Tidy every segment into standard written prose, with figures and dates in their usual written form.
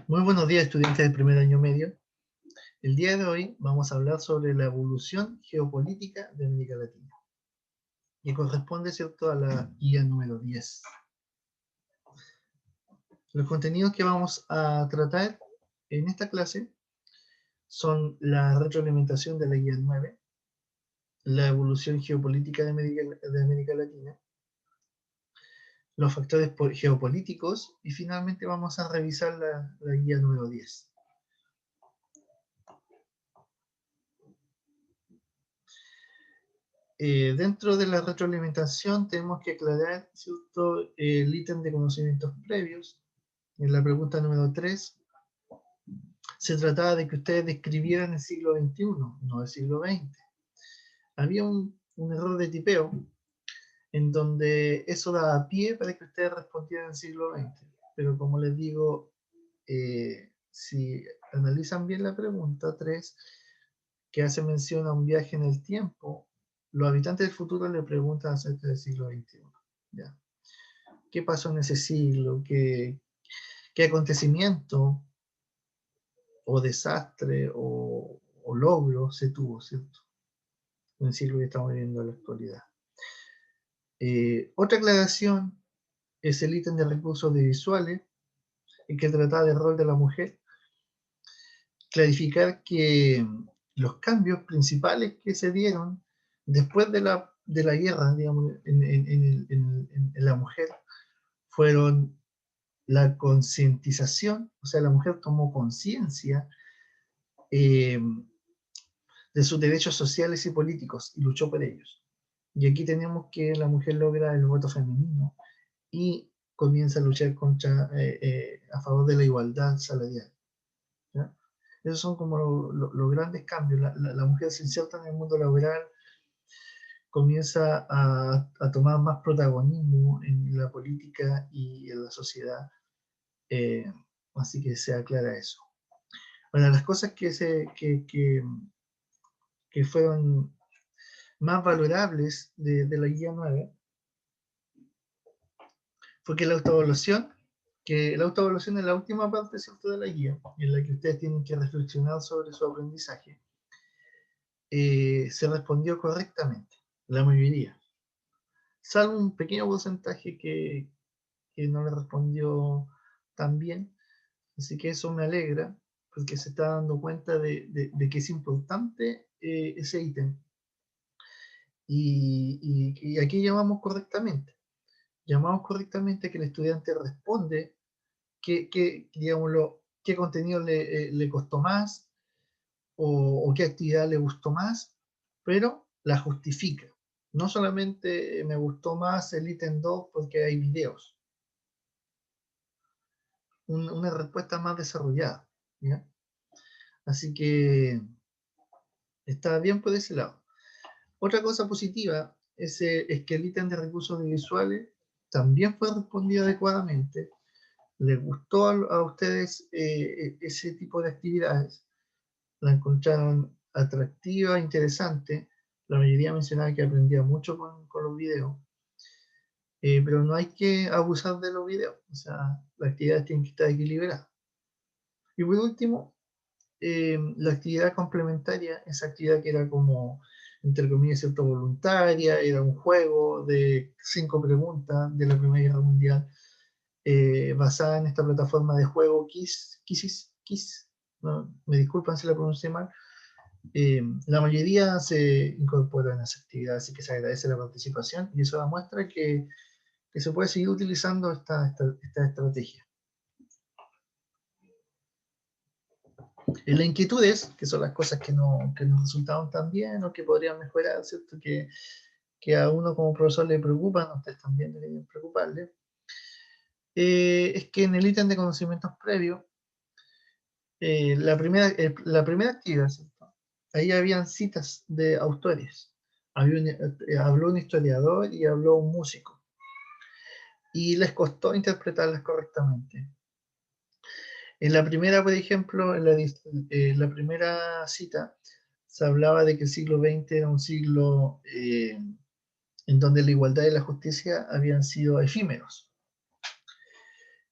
Muy buenos días, estudiantes del primer año medio. El día de hoy vamos a hablar sobre la evolución geopolítica de América Latina, que corresponde, ¿cierto?, a la guía número 10. Los contenidos que vamos a tratar en esta clase son la retroalimentación de la guía 9, la evolución geopolítica de América Latina, los factores geopolíticos y finalmente vamos a revisar la guía número 10. Dentro de la retroalimentación tenemos que aclarar, ¿cierto?, el ítem de conocimientos previos. En la pregunta número 3 se trataba de que ustedes describieran el siglo XXI, no el siglo XX. Había un error de tipeo en donde eso daba pie para que ustedes respondieran el siglo XX. Pero como les digo, si analizan bien la pregunta 3, que hace mención a un viaje en el tiempo, los habitantes del futuro le preguntan acerca del siglo XXI. ¿Ya? ¿Qué pasó en ese siglo? ¿Qué acontecimiento o desastre o logro se tuvo, ¿cierto?, en el siglo que estamos viviendo en la actualidad. Otra aclaración es el ítem de recursos audiovisuales, en que trataba del rol de la mujer. Clarificar que los cambios principales que se dieron después de la guerra, digamos, en la mujer, fueron la concientización, o sea, la mujer tomó conciencia de sus derechos sociales y políticos y luchó por ellos. Y aquí tenemos que la mujer logra el voto femenino y comienza a luchar a favor de la igualdad salarial. ¿Ya? Esos son como los grandes cambios. La mujer se inserta en el mundo laboral, comienza a tomar más protagonismo en la política y en la sociedad. Así que se aclara eso. Bueno, las cosas que fueron más valorables de la guía 9 fue que la autoevaluación es la última parte, ¿cierto?, de la guía, en la que ustedes tienen que reflexionar sobre su aprendizaje. Se respondió correctamente, la mayoría, salvo un pequeño porcentaje que no le respondió tan bien, así que eso me alegra, porque se está dando cuenta de que es importante ese ítem. Y aquí llamamos correctamente que el estudiante responde qué contenido le costó más o qué actividad le gustó más, pero la justifica. No solamente me gustó más el ítem 2 porque hay videos. Una respuesta más desarrollada, ¿ya? Así que está bien por ese lado. Otra cosa positiva es que el ítem de recursos audiovisuales también fue respondido adecuadamente. Les gustó a ustedes ese tipo de actividades, la encontraron atractiva, interesante. La mayoría mencionaba que aprendía mucho con los videos, pero no hay que abusar de los videos, o sea, las actividades tienen que estar equilibradas. Y por último, la actividad complementaria, esa actividad que era como, entre comillas, cierto, voluntaria, era un juego de 5 preguntas de la Primera Guerra Mundial, basada en esta plataforma de juego Kiss, ¿no? Me disculpan si la pronuncié mal. La mayoría se incorpora en las actividades, así que se agradece la participación y eso demuestra que se puede seguir utilizando esta estrategia. Las inquietudes, que son las cosas que nos resultaron tan bien o que podrían mejorar, ¿cierto?, que a uno como profesor le preocupan, a ustedes también deberían preocuparle, es que en el ítem de conocimientos previos, la primera actividad, ¿cierto?, ahí habían citas de autores. Habló un historiador y habló un músico. Y les costó interpretarlas correctamente. En la primera, por ejemplo, en la primera cita, se hablaba de que el siglo XX era un siglo en donde la igualdad y la justicia habían sido efímeros.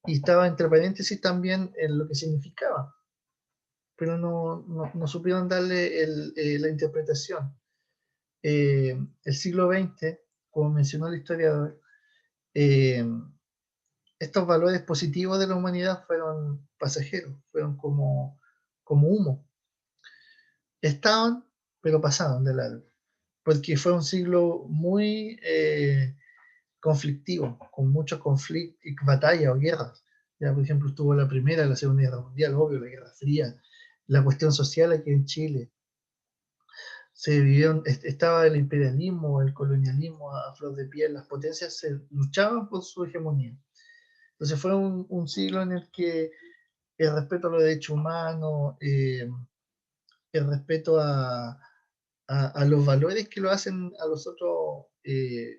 y estaba entre paréntesis también en lo que significaba, pero no supieron darle la interpretación. El siglo XX, como mencionó el historiador, estos valores positivos de la humanidad fueron pasajeros, fueron como humo. Estaban, pero pasaron de largo, porque fue un siglo muy conflictivo, con muchos conflictos, batallas o guerras. Ya, por ejemplo, estuvo la Primera, la Segunda Guerra Mundial, obvio, la Guerra Fría, la cuestión social aquí en Chile. Se vivieron, estaba el imperialismo, el colonialismo a flor de piel, las potencias se luchaban por su hegemonía. Entonces fue un siglo en el que el respeto a los derechos humanos, el respeto a los valores que lo hacen a los otros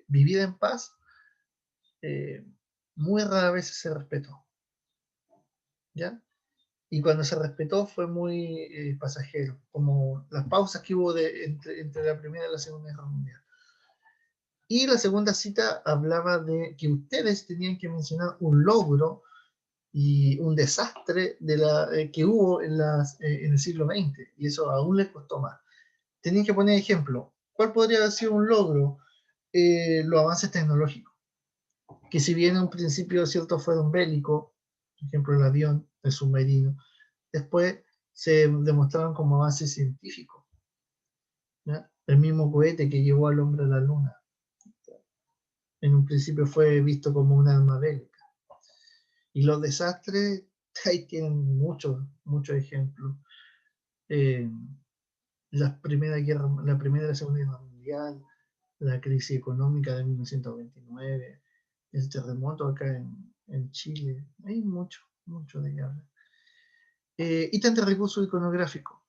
vivir en paz, eh, muy rara vez se respetó, ¿ya? Y cuando se respetó fue muy pasajero, como las pausas que hubo entre la Primera y la Segunda Guerra Mundial. Y la segunda cita hablaba de que ustedes tenían que mencionar un logro y un desastre que hubo en el siglo XX, y eso aún les costó más. Tenían que poner ejemplo. ¿Cuál podría haber sido un logro? Los avances tecnológicos, que si bien en un principio cierto fueron bélicos, por ejemplo el avión, el submarino, después se demostraron como avances científicos, ¿ya? El mismo cohete que llevó al hombre a la luna, en un principio fue visto como un arma bélica. Y los desastres, ahí tienen muchos ejemplos. Eh, la Primera y la Segunda Guerra Mundial, la crisis económica de 1929, el terremoto acá en Chile, hay mucho de qué hablar. Ítem de recurso iconográfico.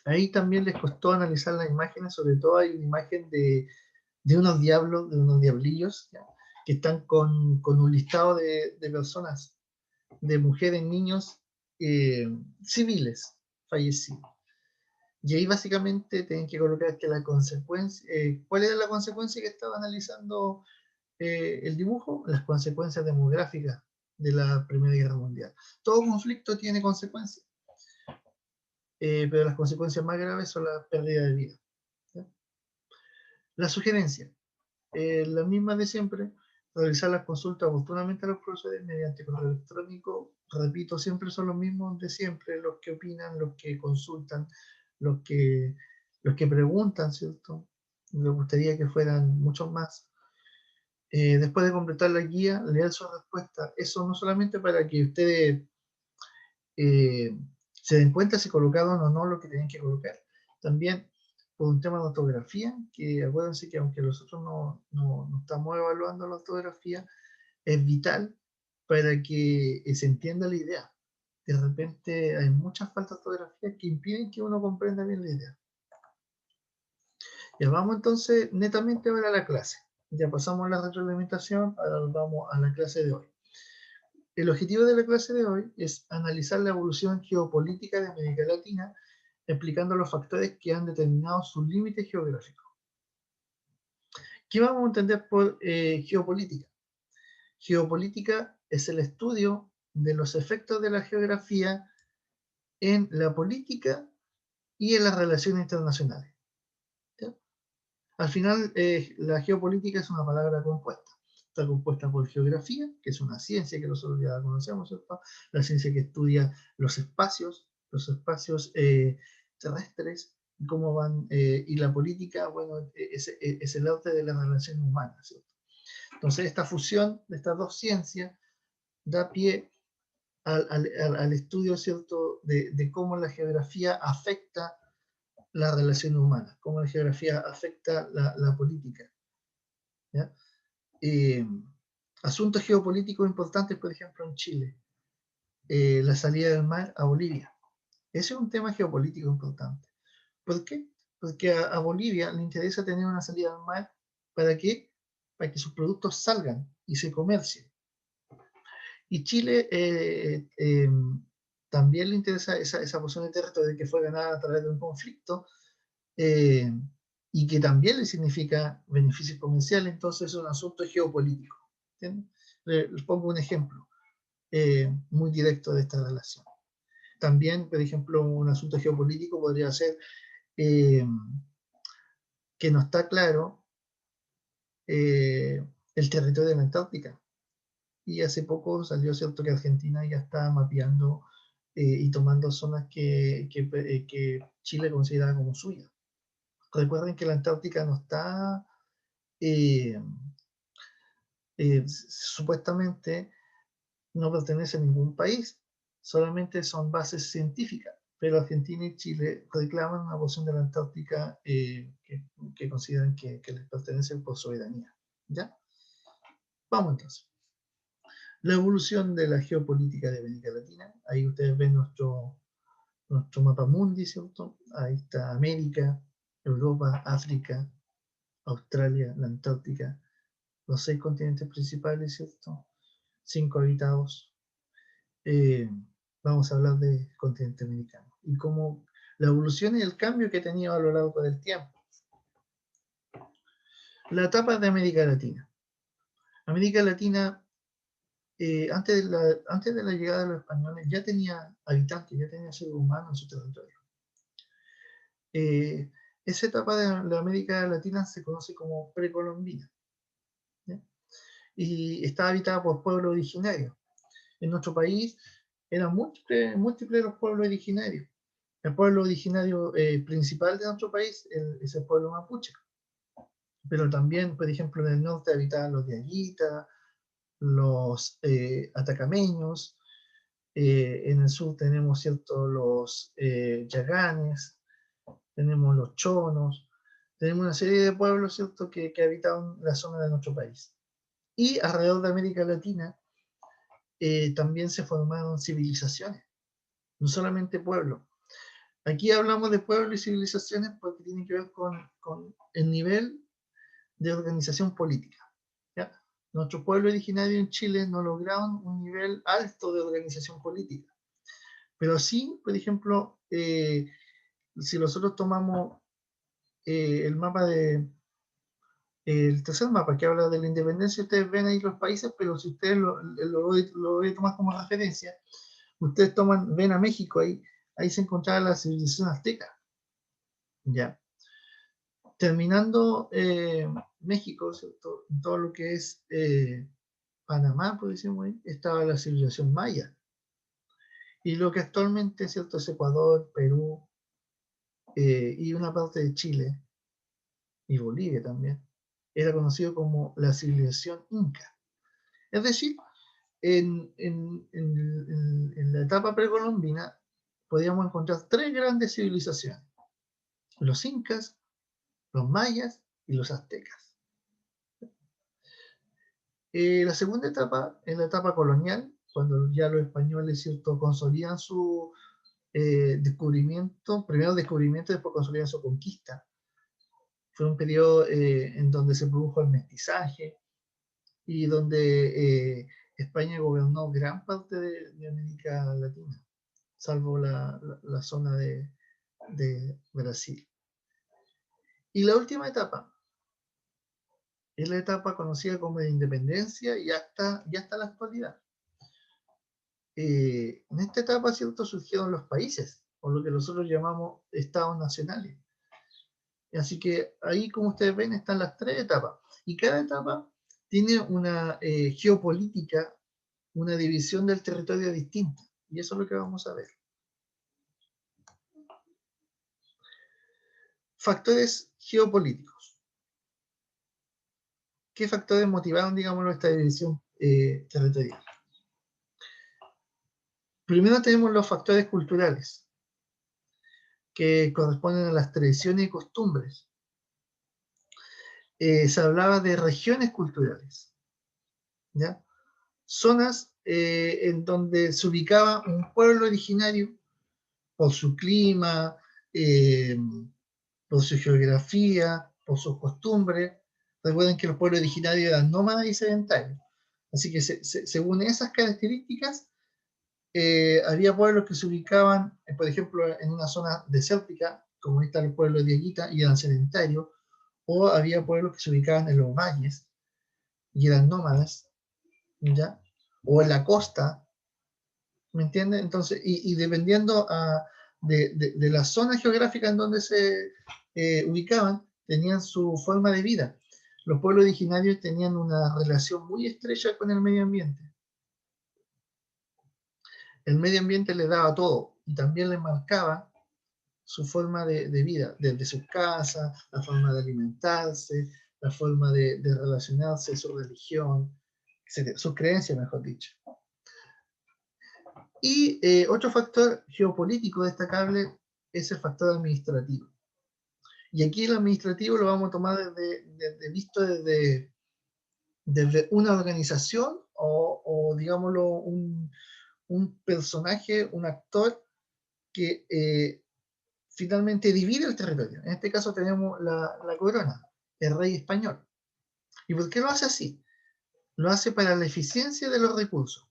Ahí también les costó analizar las imágenes, sobre todo hay una imagen de unos diablos, de unos diablillos, ¿ya? Que están con un listado de personas, de mujeres, niños, civiles fallecidos. Y ahí básicamente tienen que colocar que la consecuencia, ¿cuál era la consecuencia que estaba analizando el dibujo? Las consecuencias demográficas de la Primera Guerra Mundial. Todo conflicto tiene consecuencias, pero las consecuencias más graves son la pérdida de vida, ¿ya? La sugerencia, la misma de siempre, realizar las consultas oportunamente a los profesores mediante correo electrónico. Repito, siempre son los mismos de siempre, los que opinan, los que consultan, los que, los que preguntan, ¿cierto? Me gustaría que fueran muchos más. Después de completar la guía, leer su respuesta. Eso no solamente para que ustedes se den cuenta si colocaron o no lo que tienen que colocar. También por un tema de ortografía, que acuérdense que aunque nosotros no estamos evaluando la ortografía, es vital para que se entienda la idea. De repente hay muchas faltas de ortografía que impiden que uno comprenda bien la idea. Ya vamos entonces netamente ahora a la clase. Ya pasamos la retroalimentación, ahora vamos a la clase de hoy. El objetivo de la clase de hoy es analizar la evolución geopolítica de América Latina, explicando los factores que han determinado sus límites geográficos. ¿Qué vamos a entender por geopolítica? Geopolítica es el estudio de los efectos de la geografía en la política y en las relaciones internacionales, ¿ya? Al final, la geopolítica es una palabra compuesta. Está compuesta por geografía, que es una ciencia que nosotros ya conocemos, ¿cierto? La ciencia que estudia los espacios terrestres, cómo van, y la política, bueno, es el arte de las relaciones humanas, ¿cierto? Entonces, esta fusión de estas dos ciencias da pie al estudio, ¿cierto?, de cómo la geografía afecta las relaciones humanas, cómo la geografía afecta la política, ¿ya? Asuntos geopolíticos importantes, por ejemplo, en Chile, la salida del mar a Bolivia. Ese es un tema geopolítico importante. ¿Por qué? Porque a Bolivia le interesa tener una salida al mar. ¿Para qué? Para que sus productos salgan y se comercien. Y Chile también le interesa esa porción de territorio que fue ganada a través de un conflicto, eh, y que también le significa beneficios comerciales. Entonces es un asunto geopolítico. Les pongo un ejemplo. muy directo de esta relación. También, por ejemplo, un asunto geopolítico podría ser que no está claro el territorio de la Antártica. Y hace poco salió cierto que Argentina ya está mapeando y tomando zonas que Chile considera como suyas. Recuerden que la Antártica no está supuestamente no pertenece a ningún país, solamente son bases científicas, pero Argentina y Chile reclaman una porción de la Antártica que consideran que les pertenece por soberanía. ¿Ya? Vamos entonces. La evolución de la geopolítica de América Latina. Ahí ustedes ven nuestro mapa mundi, ¿cierto? Ahí está América, Europa, África, Australia, la Antártica, los 6 continentes principales, ¿cierto? 5 habitados. Vamos a hablar del continente americano y cómo la evolución y el cambio que ha tenido a lo largo del tiempo. La etapa de América Latina. América Latina, antes de la llegada de los españoles, ya tenía habitantes, ya tenía seres humanos en su territorio. Esa etapa de la América Latina se conoce como precolombina, ¿ya? Y está habitada por pueblos originarios. En nuestro país eran múltiples los pueblos originarios. El pueblo originario principal de nuestro país es el pueblo mapuche. Pero también, por ejemplo, en el norte habitaban los diaguitas, los atacameños. En el sur tenemos, ¿cierto?, los yaganes, tenemos los chonos, tenemos una serie de pueblos, ¿cierto?, que habitaban la zona de nuestro país. Y alrededor de América Latina también se formaron civilizaciones, no solamente pueblos. Aquí hablamos de pueblos y civilizaciones porque tiene que ver con el nivel de organización política. ¿Ya? Nuestro pueblo originario en Chile no lograron un nivel alto de organización política. Pero sí, por ejemplo, si nosotros tomamos el mapa el tercer mapa que habla de la independencia, ustedes ven ahí los países, pero si ustedes lo voy a tomar como referencia, ustedes ven a México ahí se encontraba la civilización azteca. Ya. Terminando México, ¿cierto? Todo lo que es Panamá, por decirlo ahí, estaba la civilización maya. Y lo que actualmente, ¿cierto?, es Ecuador, Perú y una parte de Chile y Bolivia también, era conocido como la civilización inca. Es decir, en la etapa precolombina podíamos encontrar 3 grandes civilizaciones: los incas, los mayas y los aztecas. La segunda etapa es la etapa colonial, cuando ya los españoles, ¿cierto?, consolidan su descubrimiento, primero descubrimiento, después consolidan su conquista. Fue un periodo en donde se produjo el mestizaje y donde España gobernó gran parte de América Latina, salvo la zona de Brasil. Y la última etapa es la etapa conocida como de independencia y hasta la actualidad. En esta etapa, ¿cierto?, surgieron los países, o lo que nosotros llamamos estados nacionales. Así que ahí, como ustedes ven, están las 3 etapas. Y cada etapa tiene una geopolítica, una división del territorio distinta. Y eso es lo que vamos a ver. Factores geopolíticos. ¿Qué factores motivaron, digamos, esta división territorial? Primero tenemos los factores culturales, que corresponden a las tradiciones y costumbres. Se hablaba de regiones culturales, ¿ya? Zonas en donde se ubicaba un pueblo originario por su clima, por su geografía, por sus costumbres. Recuerden que los pueblos originarios eran nómadas y sedentarios. Así que según esas características, había pueblos que se ubicaban, por ejemplo, en una zona desértica, como está el pueblo de Aguita, y eran sedentarios, o había pueblos que se ubicaban en los valles y eran nómadas, ¿ya? O en la costa, ¿Me entiendes? Entonces, y dependiendo de la zona geográfica en donde se ubicaban, tenían su forma de vida. Los pueblos originarios tenían una relación muy estrecha con el medio ambiente. El medio ambiente les daba todo y también les marcaba su forma de vida, desde sus casas, la forma de alimentarse, la forma de relacionarse, su religión, etcétera, sus creencias, mejor dicho. Y otro factor geopolítico destacable es el factor administrativo. Y aquí el administrativo lo vamos a tomar visto desde una organización o digámoslo, un personaje, un actor que finalmente divide el territorio. En este caso tenemos la corona, el rey español. ¿Y por qué lo hace así? Lo hace para la eficiencia de los recursos.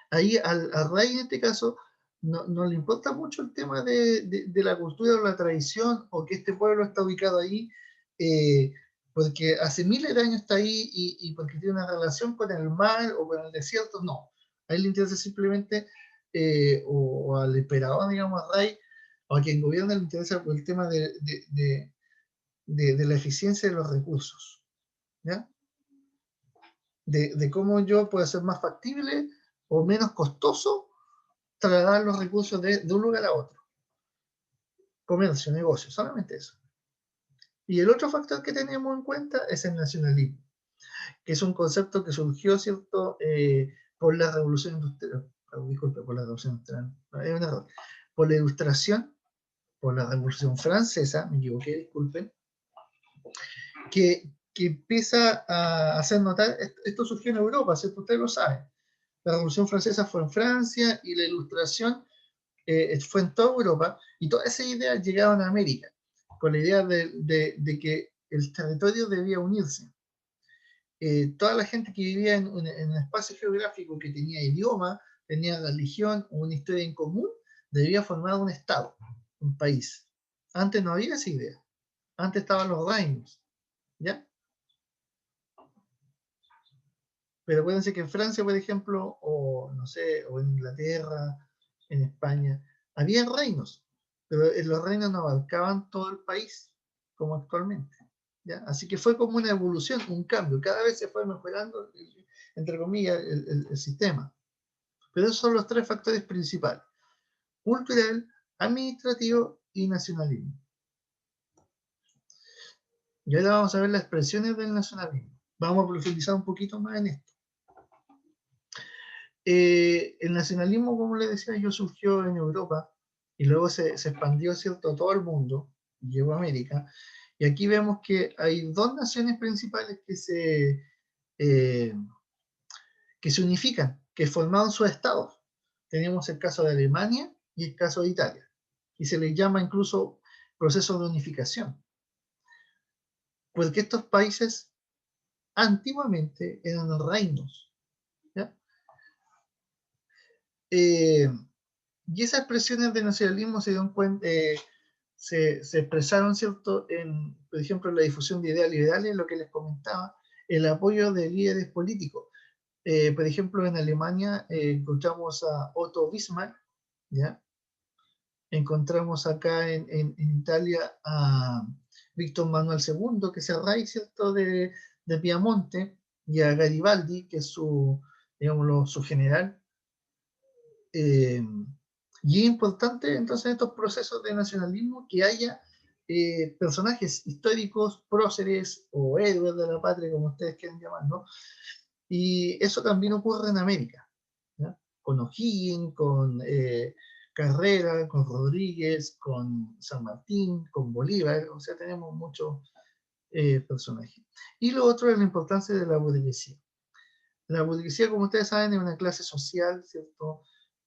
Ahí al rey en este caso no le importa mucho el tema de la cultura o la tradición o que este pueblo está ubicado ahí porque hace miles de años está ahí y porque tiene una relación con el mar o con el desierto, no. A él le interesa simplemente, o al emperador, digamos, al rey, o a quien gobierna le interesa por el tema de la eficiencia de los recursos, ¿ya? De cómo yo puedo ser más factible o menos costoso trasladar los recursos de un lugar a otro. Comercio, negocio, solamente eso. Y el otro factor que tenemos en cuenta es el nacionalismo, que es un concepto que surgió, ¿cierto?, por la revolución industrial. Disculpe, por la revolución industrial. No, es un error. Por la ilustración, por la revolución francesa, me equivoqué, disculpen, que empieza a hacer notar, esto surgió en Europa, ¿cierto? Ustedes lo saben. La revolución francesa fue en Francia y la ilustración fue en toda Europa y todas esas ideas llegaron a América, con la idea de que el territorio debía unirse. Toda la gente que vivía en un espacio geográfico que tenía idioma, tenía religión o una historia en común, debía formar un estado, un país. Antes no había esa idea. Antes estaban los reinos, ¿ya? Pero acuérdense que en Francia, por ejemplo, o no sé, o en Inglaterra, en España, había reinos, pero los reinos no abarcaban todo el país como actualmente, ¿ya? Así que fue como una evolución, un cambio. Cada vez se fue mejorando, entre comillas, el sistema. Pero esos son los tres factores principales: cultural, administrativo y nacionalismo. Y ahora vamos a ver las expresiones del nacionalismo. Vamos a profundizar un poquito más en esto. El nacionalismo, como les decía yo, surgió en Europa y luego se expandió, ¿cierto?, a todo el mundo, llegó a América. Y aquí vemos que hay dos naciones principales eh, que se unifican, que formaron sus estados. Tenemos el caso de Alemania y el caso de Italia. Y se les llama incluso proceso de unificación. Porque estos países antiguamente eran reinos, ¿ya? Y esas expresiones de nacionalismo se dieron cuenta, se expresaron, ¿cierto?, por ejemplo, en la difusión de ideas liberales, lo que les comentaba, el apoyo de líderes políticos. Por ejemplo, en Alemania encontramos a Otto Bismarck, ¿ya? Encontramos acá en Italia a Víctor Manuel II, que es el rey, ¿cierto?, de Piamonte, y a Garibaldi, que es digámoslo, su general. Y es importante entonces en estos procesos de nacionalismo que haya personajes históricos, próceres o héroes de la patria, como ustedes quieran llamarlo. Y eso también ocurre en América, ¿ya? Con O'Higgins, con Carrera, con Rodríguez, con San Martín, con Bolívar. O sea, tenemos muchos personajes. Y lo otro es la importancia de la burguesía. La burguesía, como ustedes saben, es una clase social, ¿cierto?,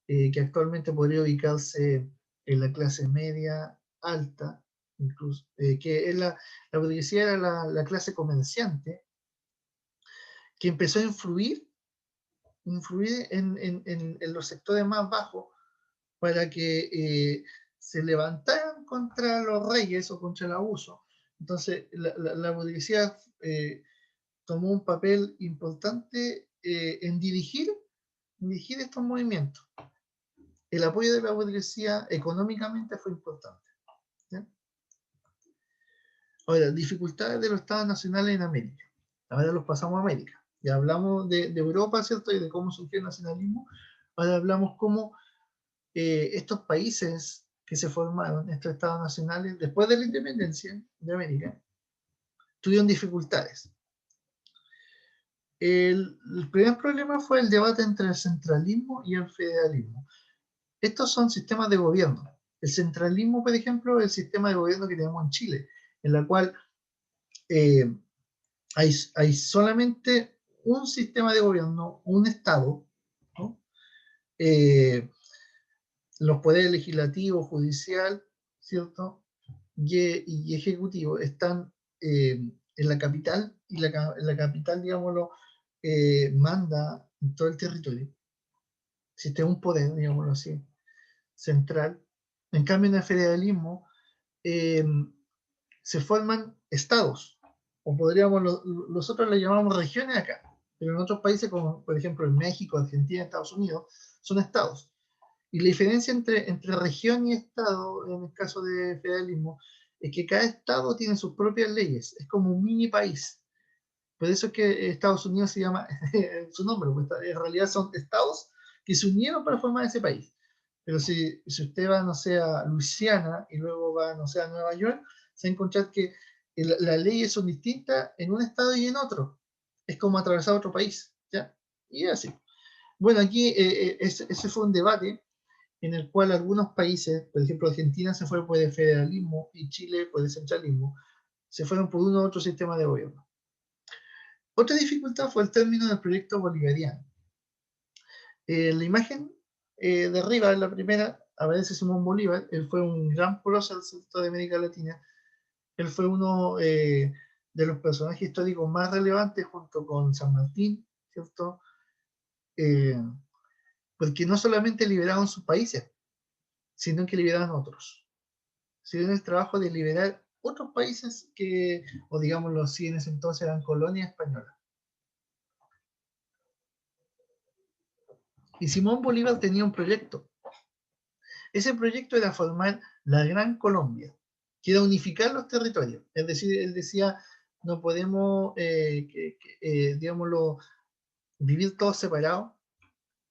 que actualmente podría ubicarse en la clase media, alta, incluso, que es la burguesía era la clase comerciante que empezó a influir en los sectores más bajos para que se levantaran contra los reyes o contra el abuso. Entonces, la burguesía tomó un papel importante en dirigir estos movimientos. el apoyo de la burguesía económicamente fue importante. ¿Ya? Ahora, dificultades de los estados nacionales en América. Ahora los pasamos a América. Ya hablamos de Europa, ¿cierto? Y de cómo surgió el nacionalismo. Ahora hablamos cómo estos países que se formaron, estos estados nacionales, después de la independencia de América, tuvieron dificultades. El primer problema fue el debate entre el centralismo y el federalismo. Estos son sistemas de gobierno. El centralismo, por ejemplo, es el sistema de gobierno que tenemos en Chile, en la cual eh, hay solamente un sistema de gobierno, un Estado, ¿no? Los poderes legislativo, judicial, ¿cierto? Y ejecutivo están en la capital, y la capital, digámoslo, manda en todo el territorio. Existe un poder, digámoslo así, central. En cambio, en el federalismo eh, se forman estados, o podríamos, nosotros le llamamos regiones acá, pero en otros países, como por ejemplo en México, Argentina, Estados Unidos, son estados. Y la diferencia entre región y estado, en el caso de federalismo, es que cada estado tiene sus propias leyes, es como un mini país. Por eso es que Estados Unidos se llama su nombre, porque en realidad son estados que se unieron para formar ese país. Pero si usted va, no sé, a Luisiana y luego va, no sé, a Nueva York, se va a encontrar que las leyes son distintas en un estado y en otro. Es como atravesar otro país, ¿ya? Y es así. Bueno, aquí ese fue un debate en el cual algunos países, por ejemplo Argentina se fue por el federalismo y Chile por el centralismo, se fueron por uno u otro sistema de gobierno. Otra dificultad fue el término del proyecto bolivariano. La imagen de arriba, en la primera, aparece Simón Bolívar. Él fue un gran prócer del centro de América Latina. Él fue uno de los personajes históricos más relevantes junto con San Martín, ¿cierto? Eh, porque no solamente liberaron sus países, sino que liberaron otros. Hicieron el trabajo de liberar otros países que, o digámoslo así, en ese entonces eran colonias españolas. Y Simón Bolívar tenía un proyecto. Ese proyecto era formar la Gran Colombia, que era unificar los territorios. Es decir, él decía, no podemos, digámoslo, vivir todos separados,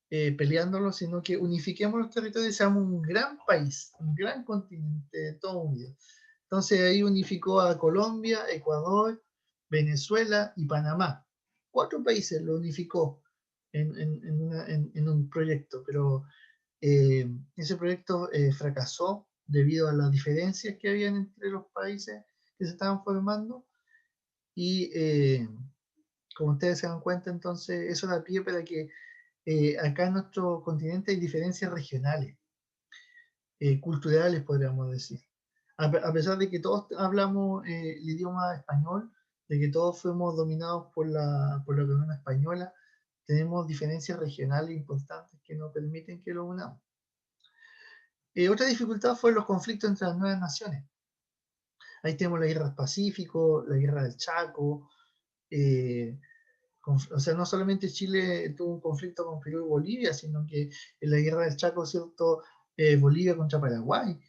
peleándolos, sino que unifiquemos los territorios y seamos un gran país, un gran continente, todo unido. Entonces ahí unificó a Colombia, Ecuador, Venezuela y Panamá. 4 países lo unificó en un proyecto, pero ese proyecto fracasó debido a las diferencias que habían entre los países que se estaban formando y como ustedes se dan cuenta, entonces eso da pie para que acá en nuestro continente hay diferencias regionales, culturales podríamos decir. A pesar de que todos hablamos el idioma español, de que todos fuimos dominados por la corona española, tenemos diferencias regionales importantes que nos permiten que lo unamos. Otra dificultad fue los conflictos entre las nuevas naciones. Ahí tenemos la guerra del Pacífico, la guerra del Chaco. O sea, no solamente Chile tuvo un conflicto con Perú y Bolivia, sino que en la guerra del Chaco, ¿cierto? Bolivia contra Paraguay.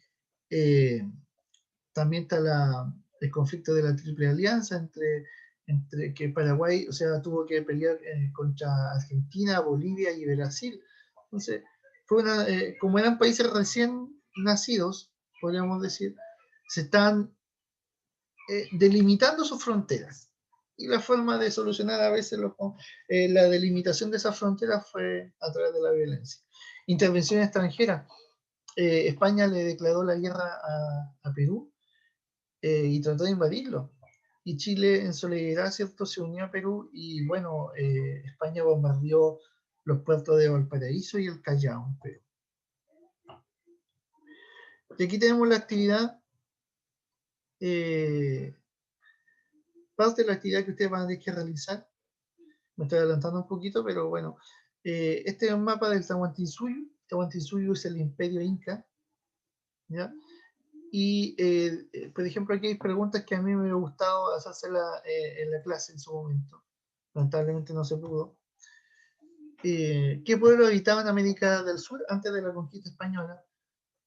También está el conflicto de la Triple Alianza entre que Paraguay, o sea, tuvo que pelear contra Argentina, Bolivia y Brasil. Entonces, como eran países recién nacidos, podríamos decir, se están delimitando sus fronteras. Y la forma de solucionar a veces la delimitación de esas fronteras fue a través de la violencia. Intervención extranjera. España le declaró la guerra a Perú y trató de invadirlo. Y Chile en solidaridad, ¿cierto?, se unió a Perú y bueno, España bombardeó los puertos de Valparaíso y el Callao en Perú. Y aquí tenemos la actividad, parte de la actividad que ustedes van a tener que realizar. Me estoy adelantando un poquito, pero bueno, este es un mapa del Tahuantinsuyo. Tahuantinsuyo es el imperio inca, ¿ya? Y, por ejemplo, aquí hay preguntas que a mí me hubiera gustado hacérselas en la clase en su momento. Lamentablemente no se pudo. ¿Qué pueblo habitaba en América del Sur antes de la conquista española?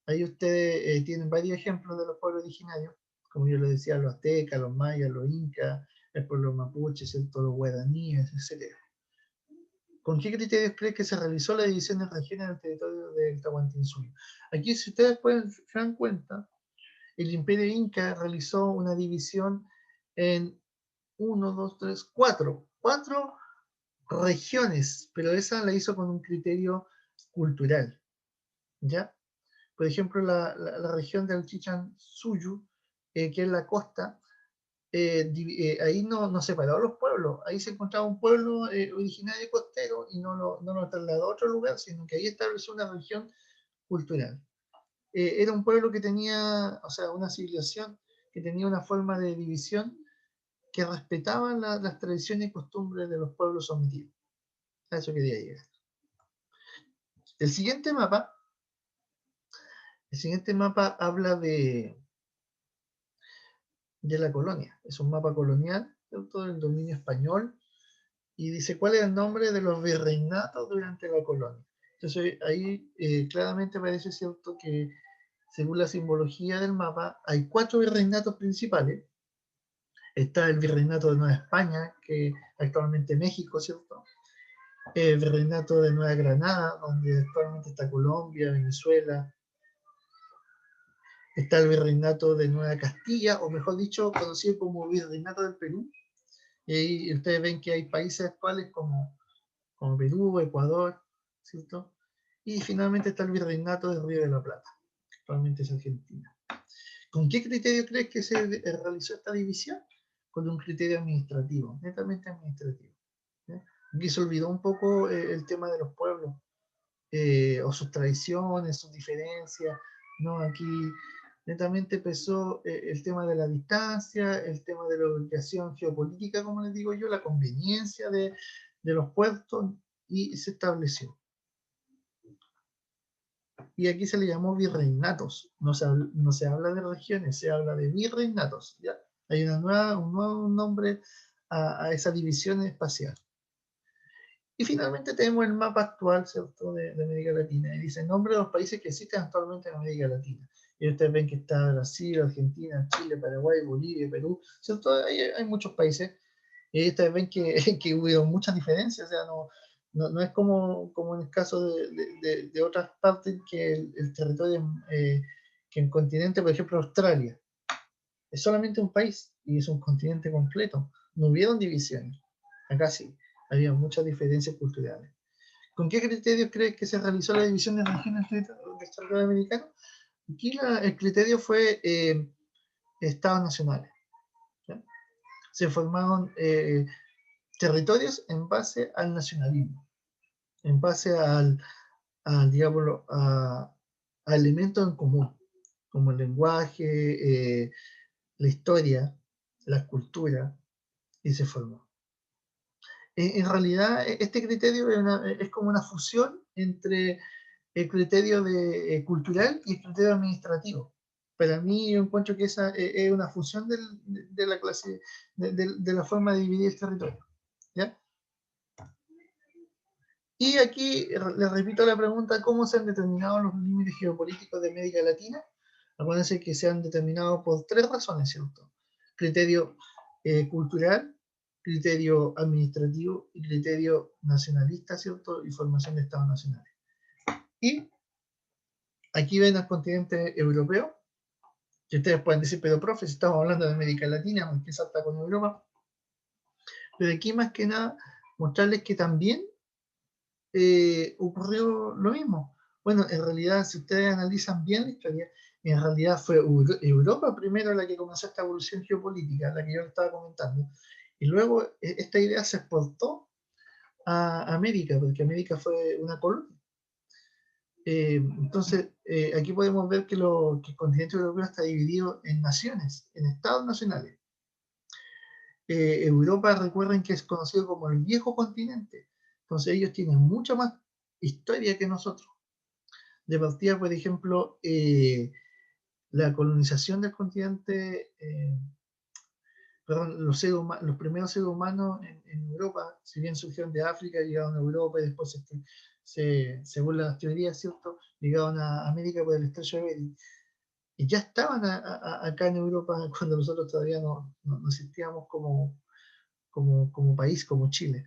Ahí ustedes tienen varios ejemplos de los pueblos originarios, como yo les decía, los aztecas, los mayas, los incas, el pueblo mapuche, ¿cierto? Los guaraníes, etc. ¿Con qué criterios cree que se realizó la división de regiones del territorio del Tahuantinsuyo? Aquí, si ustedes se dan cuenta, el Imperio Inca realizó una división en 1, 2, 3, 4. 4 regiones, pero esa la hizo con un criterio cultural, ¿ya? Por ejemplo, la región del Chichansuyu, que es la costa, ahí no separó los pueblos, ahí se encontraba un pueblo originario costero y no lo trasladó a otro lugar, sino que ahí estableció una región cultural. Era un pueblo que tenía, o sea, una civilización que tenía una forma de división que respetaba las tradiciones y costumbres de los pueblos sometidos. A eso quería llegar. El siguiente mapa, el siguiente mapa habla de la colonia. Es un mapa colonial, ¿cierto? Del dominio español, y dice cuál es el nombre de los virreinatos durante la colonia. Entonces ahí claramente parece cierto que según la simbología del mapa hay 4 virreinatos principales. Está el virreinato de Nueva España, que actualmente México, ¿cierto? El virreinato de Nueva Granada, donde actualmente está Colombia, Venezuela. Está el virreinato de Nueva Castilla, o mejor dicho, conocido como virreinato del Perú. Y ahí ustedes ven que hay países actuales como Perú, Ecuador, ¿cierto? Y finalmente está el virreinato del Río de la Plata, que actualmente es Argentina. ¿Con qué criterio crees que se realizó esta división? Con un criterio administrativo, netamente administrativo. ¿Sí? Aquí se olvidó un poco el tema de los pueblos, o sus tradiciones, sus diferencias, ¿no? Aquí netamente pesó el tema de la distancia, el tema de la ubicación geopolítica, como les digo yo, la conveniencia de los puertos, y se estableció. Y aquí se le llamó virreinatos, no se habla de regiones, se habla de virreinatos, ¿ya? Hay un nuevo nombre a esa división espacial. Y finalmente tenemos el mapa actual, ¿cierto?, de América Latina. Y dice el nombre de los países que existen actualmente en América Latina. Y ustedes ven que está Brasil, Argentina, Chile, Paraguay, Bolivia, Perú, ¿cierto? Hay muchos países. Y ustedes ven que, que hubo muchas diferencias. O sea, no es como en el caso de otras partes, que el territorio, que el continente, por ejemplo, Australia, es solamente un país y es un continente completo. No hubieron divisiones. Acá sí, había muchas diferencias culturales. ¿Con qué criterios crees que se realizó la división de regiones del territorio americano? Aquí el criterio fue estados nacionales, ¿ya? Se formaron territorios en base al nacionalismo, en base digámoslo, a elementos en común, como el lenguaje, la historia, la cultura, y se formó. En realidad, este criterio es como una fusión entre el criterio cultural y el criterio administrativo. Para mí, yo encuentro que esa es una fusión de la clase, de la forma de dividir el territorio, ¿ya? Y aquí les repito la pregunta: ¿cómo se han determinado los límites geopolíticos de América Latina? Acuérdense que se han determinado por 3 razones, ¿cierto? Criterio cultural, criterio administrativo y criterio nacionalista, ¿cierto? Y formación de estados nacionales. Y aquí ven al continente europeo, que ustedes pueden decir, pero profe, si estamos hablando de América Latina, ¿por qué salta con Europa? Pero aquí más que nada mostrarles que también ocurrió lo mismo. Bueno, en realidad, si ustedes analizan bien la historia, en realidad fue Europa primero la que comenzó esta evolución geopolítica, la que yo estaba comentando, y luego esta idea se exportó a América, porque América fue una colonia. Entonces, aquí podemos ver que el continente europeo está dividido en naciones, en estados nacionales. Europa, recuerden que es conocido como el viejo continente, entonces ellos tienen mucha más historia que nosotros. De partida, por ejemplo, la colonización del continente perdón, los primeros seres humanos en Europa, si bien surgieron de África, llegaron a Europa y después según las teorías, ¿cierto?, llegaron a América por el estrecho de Bering. Y ya estaban acá en Europa cuando nosotros todavía no existíamos como país, como Chile.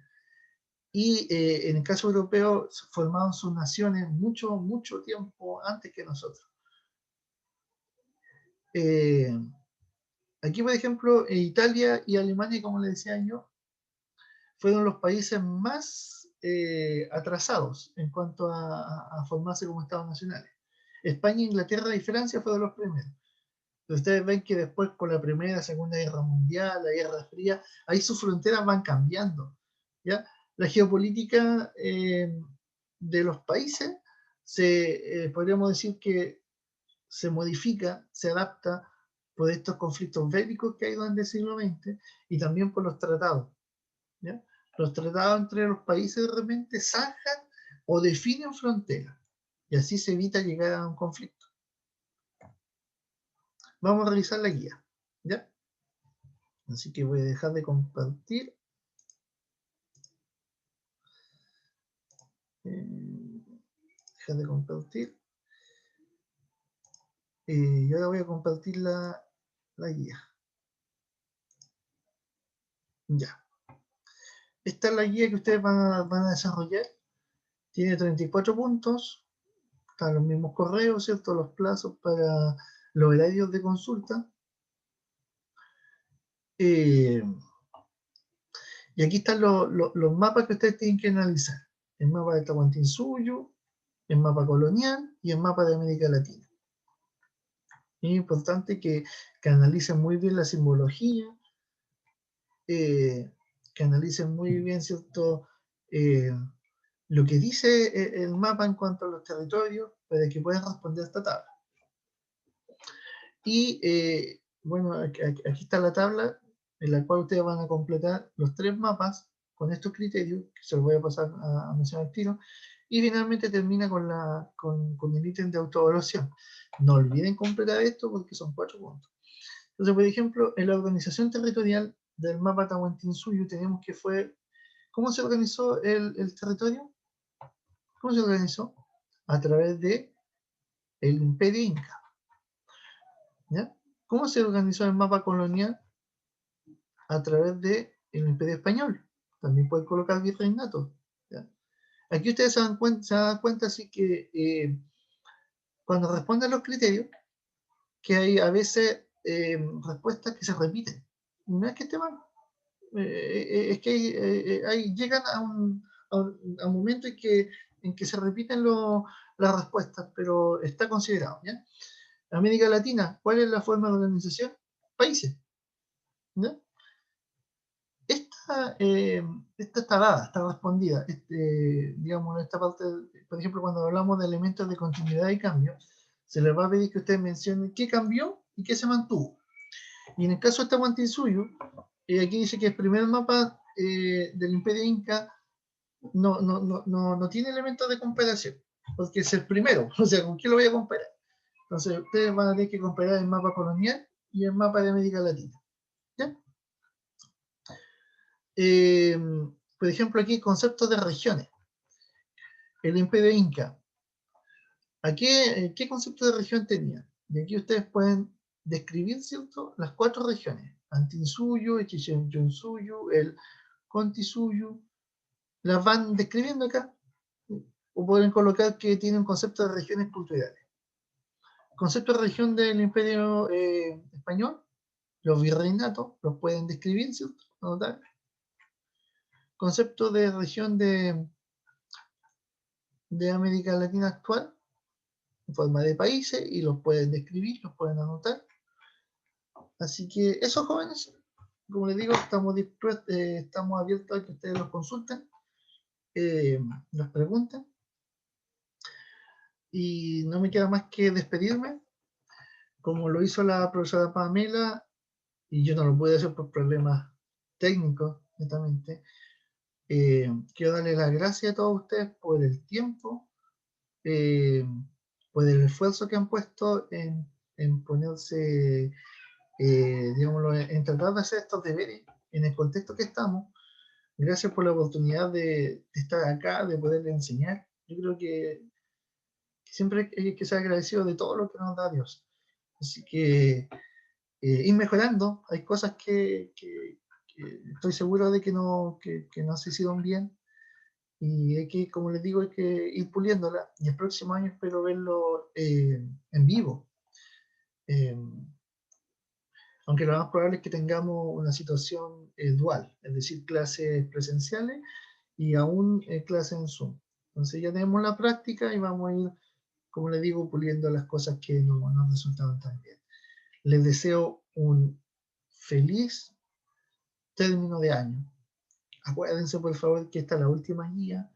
Y en el caso europeo formaron sus naciones mucho tiempo antes que nosotros. Aquí, por ejemplo, Italia y Alemania, como les decía yo, fueron los países más atrasados en cuanto a formarse como estados nacionales. España, Inglaterra y Francia fueron los primeros. Pero ustedes ven que después, con la Primera, Segunda Guerra Mundial, la Guerra Fría, ahí sus fronteras van cambiando. ¿Ya? La geopolítica de los países podríamos decir que se modifica, se adapta por estos conflictos bélicos que hay durante el siglo XX y también por los tratados. ¿Ya? Los tratados entre los países de repente zanjan o definen fronteras y así se evita llegar a un conflicto. Vamos a revisar la guía. ¿Ya? Así que voy a dejar de compartir. Dejar de compartir. Y ahora voy a compartir la guía. Ya. Esta es la guía que ustedes van a desarrollar. Tiene 34 puntos. Están los mismos correos, ¿cierto? Los plazos para los horarios de consulta. Y aquí están los mapas que ustedes tienen que analizar. El mapa de Tahuantinsuyo, el mapa colonial y el mapa de América Latina. Es importante que analicen muy bien la simbología, que analicen muy bien, ¿cierto?, lo que dice el mapa en cuanto a los territorios para que puedan responder a esta tabla. Y bueno, aquí está la tabla en la cual ustedes van a completar los 3 mapas con estos criterios, que se los voy a pasar a mencionar al tiro, y finalmente termina con el ítem de autoevaluación. No olviden completar esto porque son 4 puntos. Entonces, por ejemplo, en la organización territorial del mapa Tahuantinsuyo tenemos que fue, ¿cómo se organizó el territorio? ¿Cómo se organizó? A través de el Imperio Inca. ¿Ya? ¿Cómo se organizó el mapa colonial? A través del Imperio Español. También pueden colocar virreinato. ¿Ya? Aquí ustedes se dan cuenta así que cuando responden los criterios, que hay a veces respuestas que se repiten. No es que esté mal. Es que llegan a un momento en que se repiten las respuestas, pero está considerado. ¿Ya? América Latina, ¿cuál es la forma de organización? Países. ¿Ya? Esta está dada, está respondida. Digamos, en esta parte, por ejemplo, cuando hablamos de elementos de continuidad y cambio, se les va a pedir que ustedes mencionen qué cambió y qué se mantuvo. Y en el caso de Tahuantinsuyo, aquí dice que el primer mapa del Imperio Inca no tiene elementos de comparación, porque es el primero. O sea, ¿con qué lo voy a comparar? Entonces, ustedes van a tener que comparar el mapa colonial y el mapa de América Latina. ¿Ya? Por ejemplo, aquí conceptos de regiones. El Imperio Inca. ¿Qué concepto de región tenía? Y aquí ustedes pueden describir, ¿cierto?, las 4 regiones. Antinsuyo, el Chichinchonsuyo, el Contisuyo. Las van describiendo acá. O pueden colocar que tiene un concepto de regiones culturales. Concepto de región del Imperio Español. Los virreinatos los pueden describir, ¿cierto? Anotar. Concepto de región de América Latina actual, en forma de países, y los pueden describir, los pueden anotar. Así que eso, jóvenes, como les digo, estamos abiertos a que ustedes los consulten, nos pregunten, y no me queda más que despedirme, como lo hizo la profesora Pamela, y yo no lo pude hacer por problemas técnicos, netamente. Quiero darle las gracias a todos ustedes por el tiempo, por el esfuerzo que han puesto en ponerse digámoslo, en tratar de hacer estos deberes en el contexto que estamos. Gracias por la oportunidad de estar acá, de poderle enseñar. Yo creo que siempre hay que ser agradecido de todo lo que nos da Dios. Así que ir mejorando. Hay cosas que estoy seguro de que no se hicieron bien. Y hay que, como les digo, hay que ir puliéndola. Y el próximo año espero verlo en vivo. Eh, Aunque lo más probable es que tengamos una situación dual, es decir, clases presenciales y aún clases en Zoom. Entonces ya tenemos la práctica y vamos a ir, como les digo, puliendo las cosas que no nos resultaron tan bien. Les deseo un feliz término de año. Acuérdense, por favor, que esta es la última guía.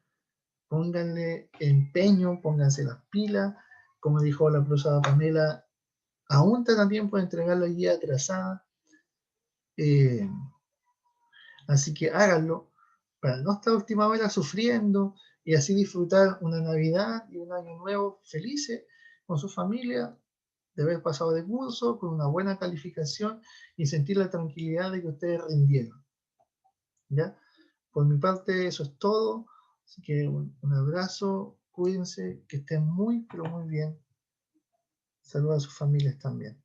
Pónganle empeño, pónganse las pilas. Como dijo la profesora Pamela, aún te da tiempo de entregar la guía atrasada. Eh, Así que háganlo para no estar a última hora sufriendo y así disfrutar una Navidad y un año nuevo felices con su familia, de haber pasado de curso con una buena calificación y sentir la tranquilidad de que ustedes rindieron. ¿Ya? Por mi parte, eso es todo. Así que un abrazo, cuídense, que estén muy, pero muy bien. Saludos a sus familias también.